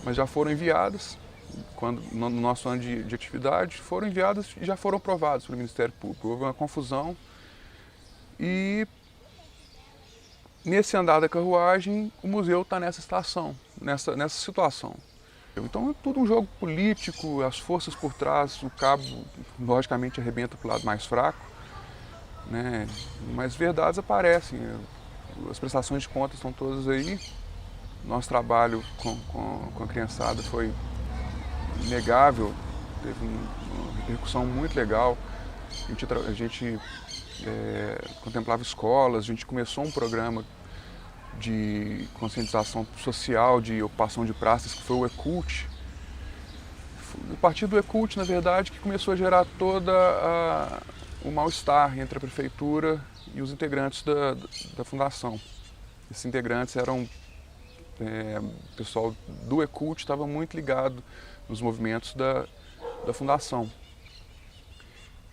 mas já foram enviadas, no nosso ano de atividade, foram enviadas e já foram aprovadas pelo Ministério Público. Houve uma confusão e nesse andar da carruagem o museu está nessa situação. Então é tudo um jogo político, as forças por trás, o cabo logicamente arrebenta para o lado mais fraco, né? Mas verdades aparecem. As prestações de contas estão todas aí. Nosso trabalho com a criançada foi inegável, teve uma repercussão muito legal. A gente contemplava escolas, a gente começou um programa de conscientização social, de ocupação de praças, que foi o ECULT. A partir do ECULT, na verdade, que começou a gerar todo um mal-estar entre a prefeitura e os integrantes da fundação. Esses integrantes eram o pessoal do Ecult, estava muito ligado nos movimentos da fundação.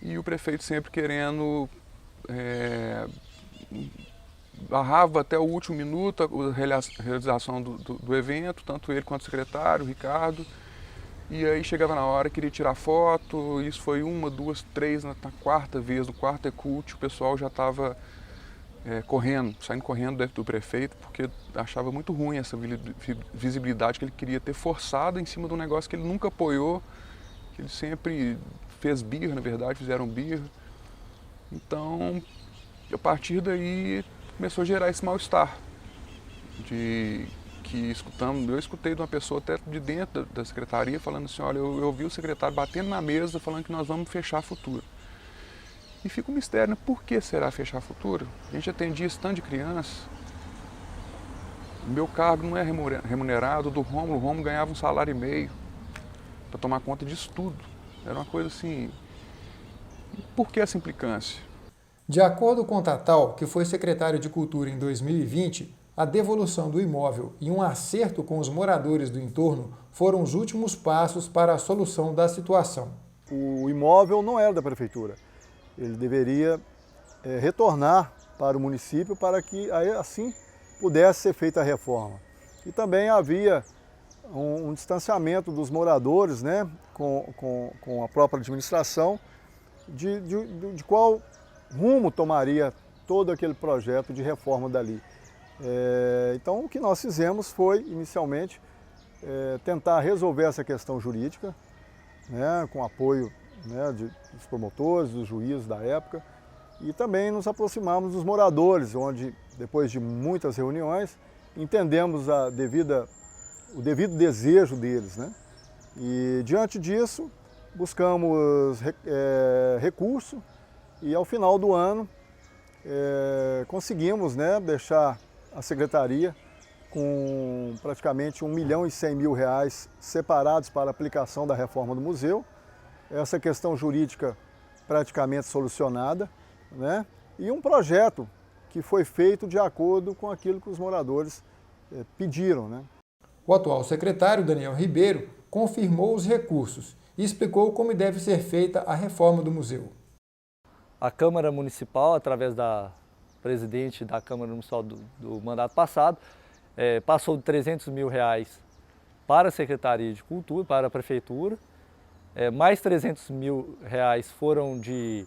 E o prefeito sempre querendo, barrava até o último minuto a realização do evento, tanto ele quanto o secretário, o Ricardo. E aí chegava na hora, queria tirar foto, isso foi uma, duas, três, na quarta vez, no quarto Ecult, o pessoal já estava saindo correndo do prefeito, porque achava muito ruim essa visibilidade que ele queria ter forçado em cima de um negócio que ele nunca apoiou, que ele sempre fez birra, na verdade, fizeram birra. Então, a partir daí, começou a gerar esse mal-estar, eu escutei de uma pessoa até de dentro da secretaria falando assim, olha, eu ouvi o secretário batendo na mesa falando que nós vamos fechar a Futura. E fica um mistério, né? Por que será fechar a Futura? A gente atendia esse tanto de criança, o meu cargo não é remunerado, do Rômulo, o Rômulo ganhava um salário e meio para tomar conta disso tudo. Era uma coisa assim, por que essa implicância? De acordo com o Tatal, que foi secretário de Cultura em 2020, a devolução do imóvel e um acerto com os moradores do entorno foram os últimos passos para a solução da situação. O imóvel não era da prefeitura. Ele deveria retornar para o município para que assim pudesse ser feita a reforma. E também havia um distanciamento dos moradores, né, com a própria administração de qual rumo tomaria todo aquele projeto de reforma dali. Então o que nós fizemos foi, inicialmente, tentar resolver essa questão jurídica, né, com apoio, né, dos promotores, dos juízes da época, e também nos aproximamos dos moradores, onde, depois de muitas reuniões, entendemos o devido desejo deles, né? E, diante disso, buscamos recurso e, ao final do ano, conseguimos, né, deixar a secretaria com praticamente R$1.100.000 separados para a aplicação da reforma do museu. Essa questão jurídica praticamente solucionada, né? E um projeto que foi feito de acordo com aquilo que os moradores pediram, né? O atual secretário, Daniel Ribeiro, confirmou os recursos e explicou como deve ser feita a reforma do museu. A Câmara Municipal, através da presidente da Câmara Municipal do mandato passado, passou de R$300 mil para a Secretaria de Cultura, para a Prefeitura. Mais R$300 mil foram de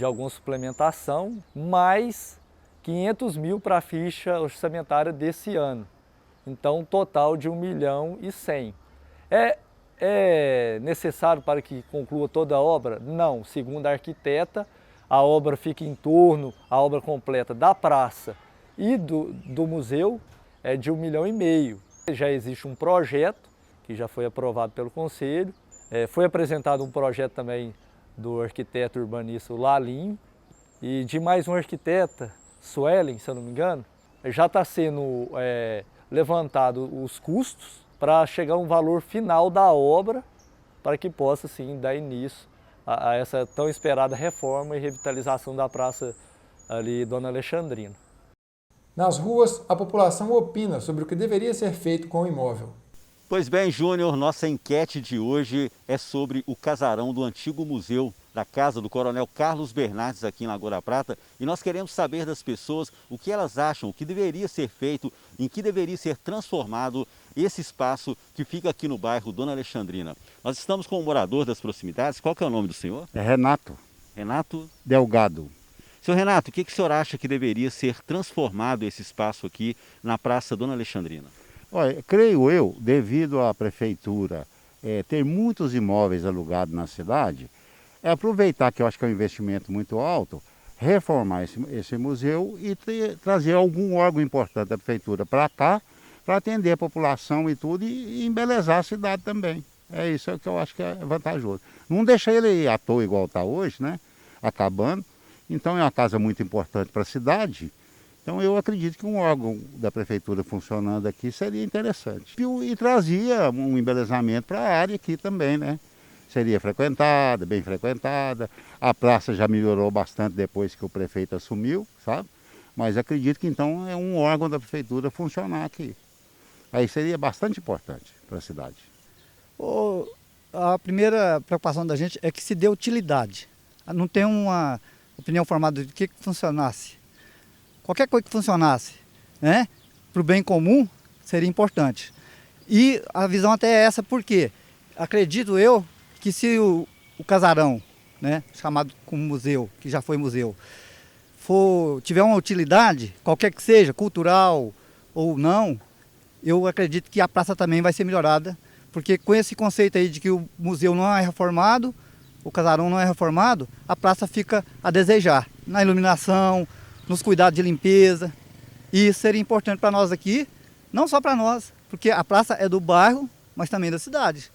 alguma suplementação, mais R$500 mil para a ficha orçamentária desse ano. Então, um total de R$1.100.000. É necessário para que conclua toda a obra? Não. Segundo a arquiteta, a obra fica em torno, a obra completa da praça e do museu é de R$1,5 milhão. Já existe um projeto que já foi aprovado pelo Conselho. Foi apresentado um projeto também do arquiteto urbanista Lalinho e de mais um arquiteta, Suelen, se eu não me engano. Já está sendo levantado os custos para chegar a um valor final da obra para que possa, sim, dar início a essa tão esperada reforma e revitalização da praça ali, Dona Alexandrina. Nas ruas, a população opina sobre o que deveria ser feito com o imóvel. Pois bem, Júnior, nossa enquete de hoje é sobre o casarão do antigo museu da casa do Coronel Carlos Bernardes aqui em Lagoa da Prata, e nós queremos saber das pessoas o que elas acham, o que deveria ser feito, em que deveria ser transformado esse espaço que fica aqui no bairro Dona Alexandrina. Nós estamos com o morador das proximidades. Qual que é o nome do senhor? É Renato. Renato? Delgado. Senhor Renato, o que o senhor acha que deveria ser transformado esse espaço aqui na Praça Dona Alexandrina? Olha, creio eu, devido à prefeitura ter muitos imóveis alugados na cidade, aproveitar que eu acho que é um investimento muito alto, reformar esse museu e trazer algum órgão importante da prefeitura para cá, para atender a população e tudo, e embelezar a cidade também. É isso que eu acho que é vantajoso. Não deixar ele à toa igual está hoje, né? Acabando. Então é uma casa muito importante para a cidade. Então eu acredito que um órgão da prefeitura funcionando aqui seria interessante. E trazia um embelezamento para a área aqui também, né? seria frequentada, bem frequentada. A praça já melhorou bastante depois que o prefeito assumiu, sabe? Mas acredito que então é um órgão da prefeitura funcionar aqui. Aí seria bastante importante para a cidade. A primeira preocupação da gente é que se dê utilidade. Não tem uma opinião formada de que funcionasse. Qualquer coisa que funcionasse, né, para o bem comum, seria importante. E a visão até é essa, porque acredito eu que se o casarão, né, chamado como museu, que já foi museu, tiver uma utilidade, qualquer que seja, cultural ou não, eu acredito que a praça também vai ser melhorada, porque com esse conceito aí de que o museu não é reformado, o casarão não é reformado, a praça fica a desejar, na iluminação, nos cuidados de limpeza. E isso seria importante para nós aqui, não só para nós, porque a praça é do bairro, mas também da cidade,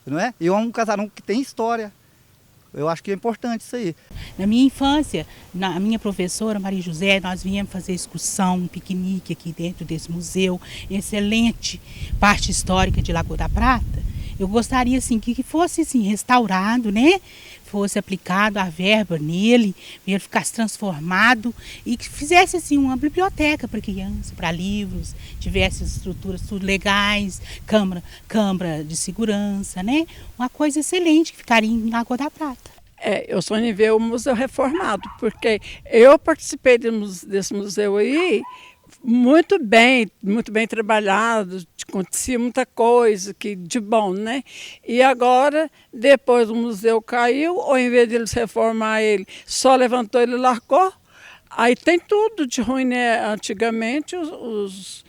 não é? E é um casarão que tem história. Eu acho que é importante isso aí. Na minha infância, a minha professora Maria José, nós viemos fazer excursão, um piquenique aqui dentro desse museu, excelente parte histórica de Lagoa da Prata. Eu gostaria assim que fosse assim, restaurado, né? Fosse aplicado a verba nele, ele ficasse transformado e que fizesse assim uma biblioteca para criança, para livros, tivesse estruturas tudo legais, câmara de segurança, né? Uma coisa excelente que ficaria em Lagoa da Prata. Eu sonho em ver o museu reformado, porque eu participei desse museu aí muito bem trabalhado, acontecia muita coisa de bom, né? E agora, depois o museu caiu, ao invés de eles reformar ele, só levantou ele e largou. Aí tem tudo de ruim, né? Antigamente os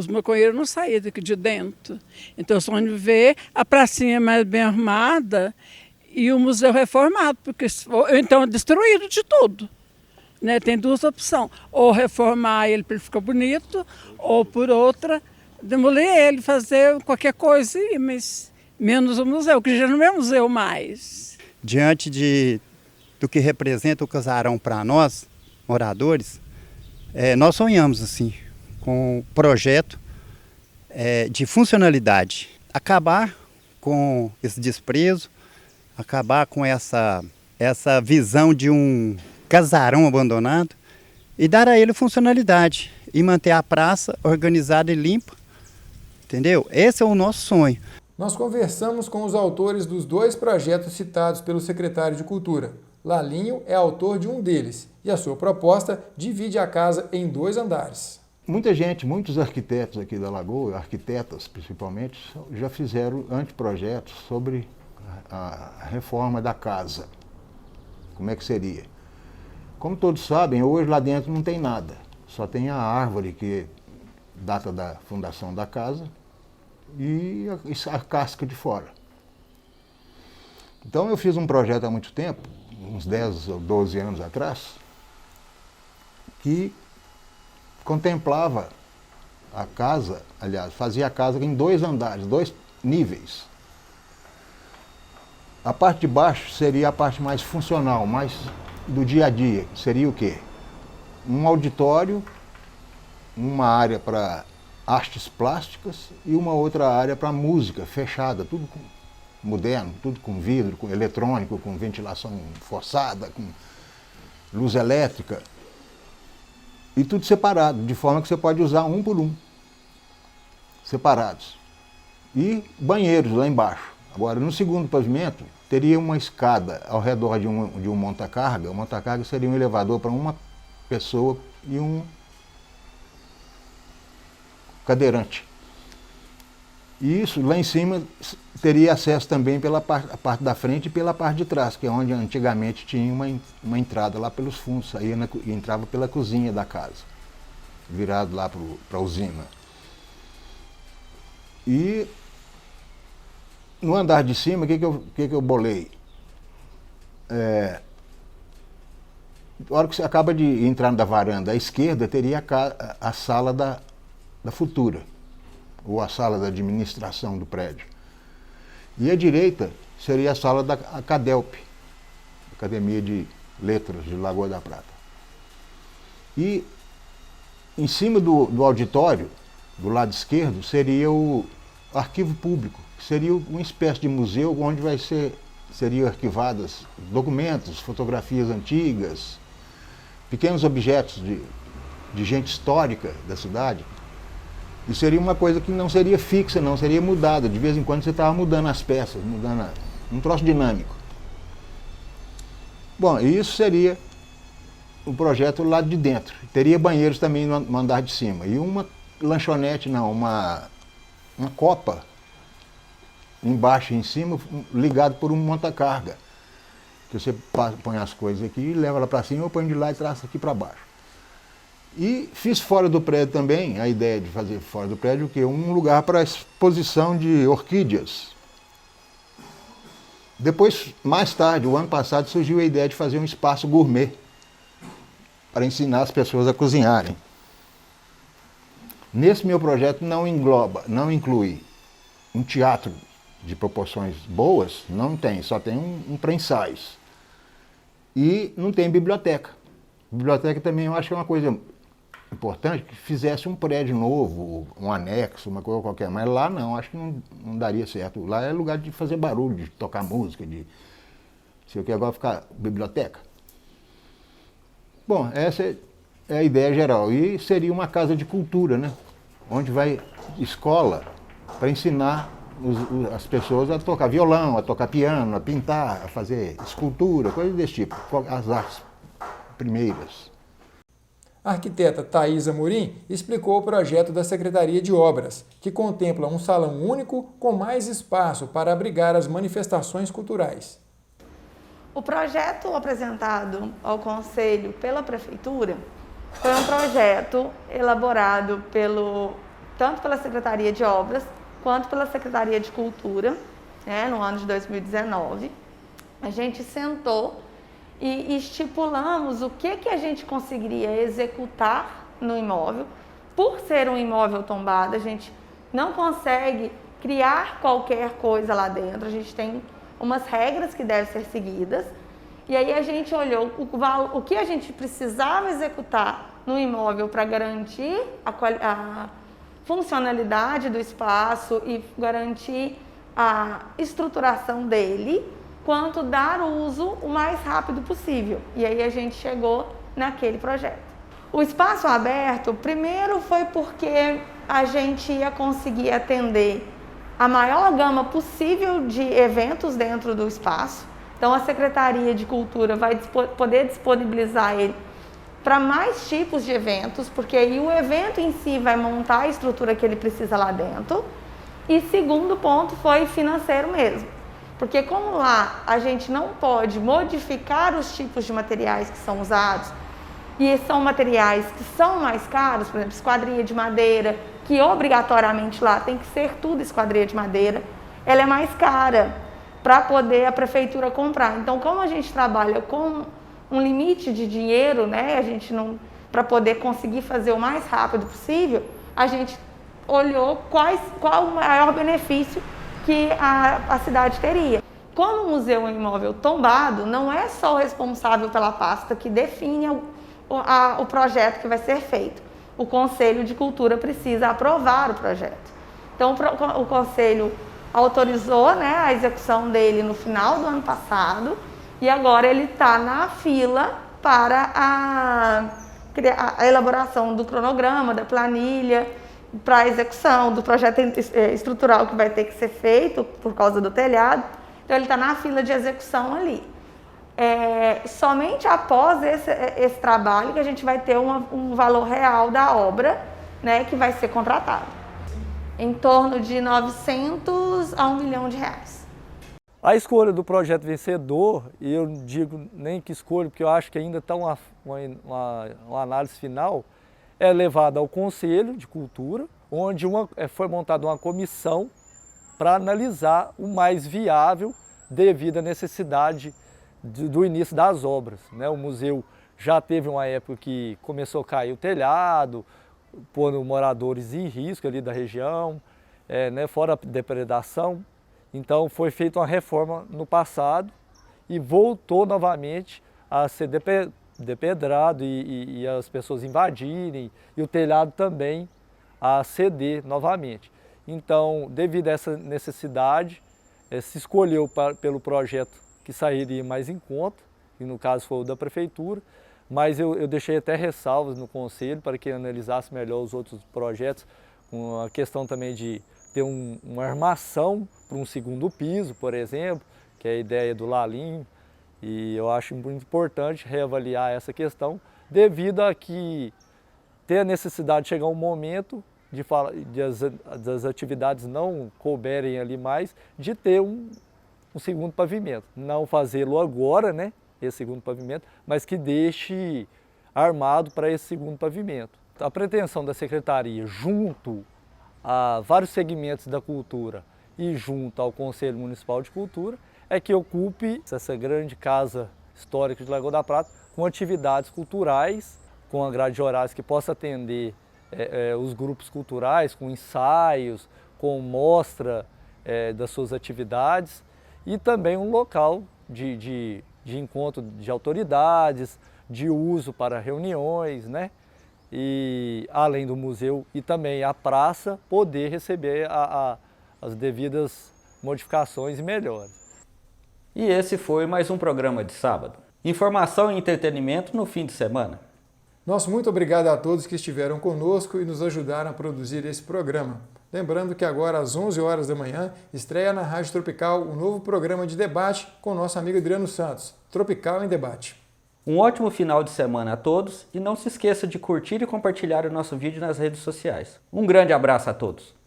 maconheiros não saíam daqui de dentro. Então eu sonho ver a pracinha mais bem arrumada e o museu reformado, porque então destruído de tudo. Né, tem duas opções, ou reformar ele para ele ficar bonito, ou por outra, demolir ele, fazer qualquer coisa, mas menos o museu, que já não é museu mais. Diante do que representa o casarão para nós, moradores, nós sonhamos assim, com um projeto de funcionalidade, acabar com esse desprezo, acabar com essa visão de um casarão abandonado e dar a ele funcionalidade e manter a praça organizada e limpa, entendeu? Esse é o nosso sonho. Nós conversamos com os autores dos 2 projetos citados pelo secretário de Cultura. Lalinho é autor de um deles e a sua proposta divide a casa em 2 andares. Muita gente, muitos arquitetos aqui da Lagoa, arquitetas principalmente, já fizeram anteprojetos sobre a reforma da casa. Como é que seria? Como todos sabem, hoje lá dentro não tem nada. Só tem a árvore que data da fundação da casa e a casca de fora. Então eu fiz um projeto há muito tempo, uns 10 ou 12 anos atrás, que contemplava a casa, aliás, fazia a casa em 2 andares, 2 níveis. A parte de baixo seria a parte mais funcional, mais do dia a dia. Seria o quê? Um auditório, uma área para artes plásticas e uma outra área para música fechada, tudo moderno, tudo com vidro, com eletrônico, com ventilação forçada, com luz elétrica. E tudo separado, de forma que você pode usar um por um, separados. E banheiros lá embaixo. Agora, no segundo pavimento, teria uma escada ao redor de um monta-carga. O monta-carga seria um elevador para uma pessoa e um cadeirante. E isso, lá em cima, teria acesso também pela parte da frente e pela parte de trás, que é onde antigamente tinha uma entrada lá pelos fundos, aí entrava pela cozinha da casa, virado lá para a usina. E no andar de cima, o que eu bolei? Na hora que você acaba de entrar da varanda à esquerda, teria a sala da Futura, ou a sala da administração do prédio. E à direita seria a sala da Cadelp, Academia de Letras de Lagoa da Prata. E em cima do auditório, do lado esquerdo, seria arquivo público, que seria uma espécie de museu onde seriam arquivados documentos, fotografias antigas, pequenos objetos de gente histórica da cidade. E seria uma coisa que não seria fixa, não seria mudada. De vez em quando você estava mudando as peças, mudando um troço dinâmico. Bom, isso seria o projeto lá de dentro. Teria banheiros também no andar de cima. E uma lanchonete, não, uma copa embaixo e em cima, ligado por um monta-carga. Que você põe as coisas aqui, leva lá para cima, eu ponho de lá e traço aqui para baixo. E fiz fora do prédio também, a ideia de fazer fora do prédio, que é um lugar para exposição de orquídeas. Depois, mais tarde, o ano passado, surgiu a ideia de fazer um espaço gourmet para ensinar as pessoas a cozinharem. Nesse meu projeto não inclui um teatro de proporções boas, não tem, só tem um para ensaios. E não tem biblioteca. Biblioteca também eu acho que é uma coisa importante, que fizesse um prédio novo, um anexo, uma coisa qualquer, mas lá não, acho que não daria certo. Lá é lugar de fazer barulho, de tocar música, de sei o que, agora ficar biblioteca. Bom, essa é a ideia geral. E seria uma casa de cultura, né? Onde vai escola para ensinar as pessoas a tocar violão, a tocar piano, a pintar, a fazer escultura, coisas desse tipo, as artes primeiras. A arquiteta Thaisa Amorim explicou o projeto da Secretaria de Obras, que contempla um salão único com mais espaço para abrigar as manifestações culturais. O projeto apresentado ao Conselho pela Prefeitura foi um projeto elaborado tanto pela Secretaria de Obras quanto pela Secretaria de Cultura, no ano de 2019. A gente sentou e estipulamos o que a gente conseguiria executar no imóvel. Por ser um imóvel tombado, a gente não consegue criar qualquer coisa lá dentro, a gente tem umas regras que devem ser seguidas. E aí a gente olhou o que a gente precisava executar no imóvel para garantir a funcionalidade do espaço e garantir a estruturação dele, quanto dar uso o mais rápido possível. E aí a gente chegou naquele projeto. O espaço aberto, primeiro foi porque a gente ia conseguir atender a maior gama possível de eventos dentro do espaço. Então a Secretaria de Cultura vai poder disponibilizar ele para mais tipos de eventos, porque aí o evento em si vai montar a estrutura que ele precisa lá dentro. E segundo ponto foi financeiro mesmo. Porque como lá a gente não pode modificar os tipos de materiais que são usados, e são materiais que são mais caros, por exemplo, esquadria de madeira, que obrigatoriamente lá tem que ser tudo esquadria de madeira, ela é mais cara para poder a prefeitura comprar. Então, como a gente trabalha com um limite de dinheiro, a gente não, para poder conseguir fazer o mais rápido possível, a gente olhou qual o maior benefício que a cidade teria. Como o museu é um imóvel tombado, não é só o responsável pela pasta que define o projeto que vai ser feito. O Conselho de Cultura precisa aprovar o projeto. Então, o Conselho autorizou a execução dele no final do ano passado e agora ele está na fila para a elaboração do cronograma, da planilha, para a execução do projeto estrutural que vai ter que ser feito por causa do telhado. Então ele está na fila de execução ali. Somente após esse trabalho que a gente vai ter um valor real da obra, que vai ser contratado. Em torno de 900 a 1 milhão de reais. A escolha do projeto vencedor, e eu não digo nem que escolha, porque eu acho que ainda está uma análise final, é levada ao Conselho de Cultura, onde foi montada uma comissão para analisar o mais viável devido à necessidade do início das obras. O museu já teve uma época que começou a cair o telhado, pondo moradores em risco ali da região, fora a depredação. Então foi feita uma reforma no passado e voltou novamente a ser depedrado e as pessoas invadirem e o telhado também a ceder novamente. Então, devido a essa necessidade, se escolheu pelo projeto que sairia mais em conta, que no caso foi o da Prefeitura, mas eu deixei até ressalvas no Conselho para que analisasse melhor os outros projetos, com a questão também de ter uma armação para um segundo piso, por exemplo, que é a ideia do Lalinho, e eu acho muito importante reavaliar essa questão, devido a que ter a necessidade de chegar um momento das atividades não couberem ali mais, de ter um segundo pavimento. Não fazê-lo agora, né, esse segundo pavimento, mas que deixe armado para esse segundo pavimento. A pretensão da Secretaria, junto a vários segmentos da cultura e junto ao Conselho Municipal de Cultura, é que ocupe essa grande casa histórica de Lagoa da Prata com atividades culturais, com a grade de horários que possa atender os grupos culturais, com ensaios, com mostra das suas atividades e também um local de encontro de autoridades, de uso para reuniões, né? E além do museu e também a praça poder receber as devidas modificações e melhores. E esse foi mais um programa de sábado. Informação e entretenimento no fim de semana. Nosso muito obrigado a todos que estiveram conosco e nos ajudaram a produzir esse programa. Lembrando que agora às 11 horas da manhã estreia na Rádio Tropical um novo programa de debate com o nosso amigo Adriano Santos, Tropical em Debate. Um ótimo final de semana a todos e não se esqueça de curtir e compartilhar o nosso vídeo nas redes sociais. Um grande abraço a todos!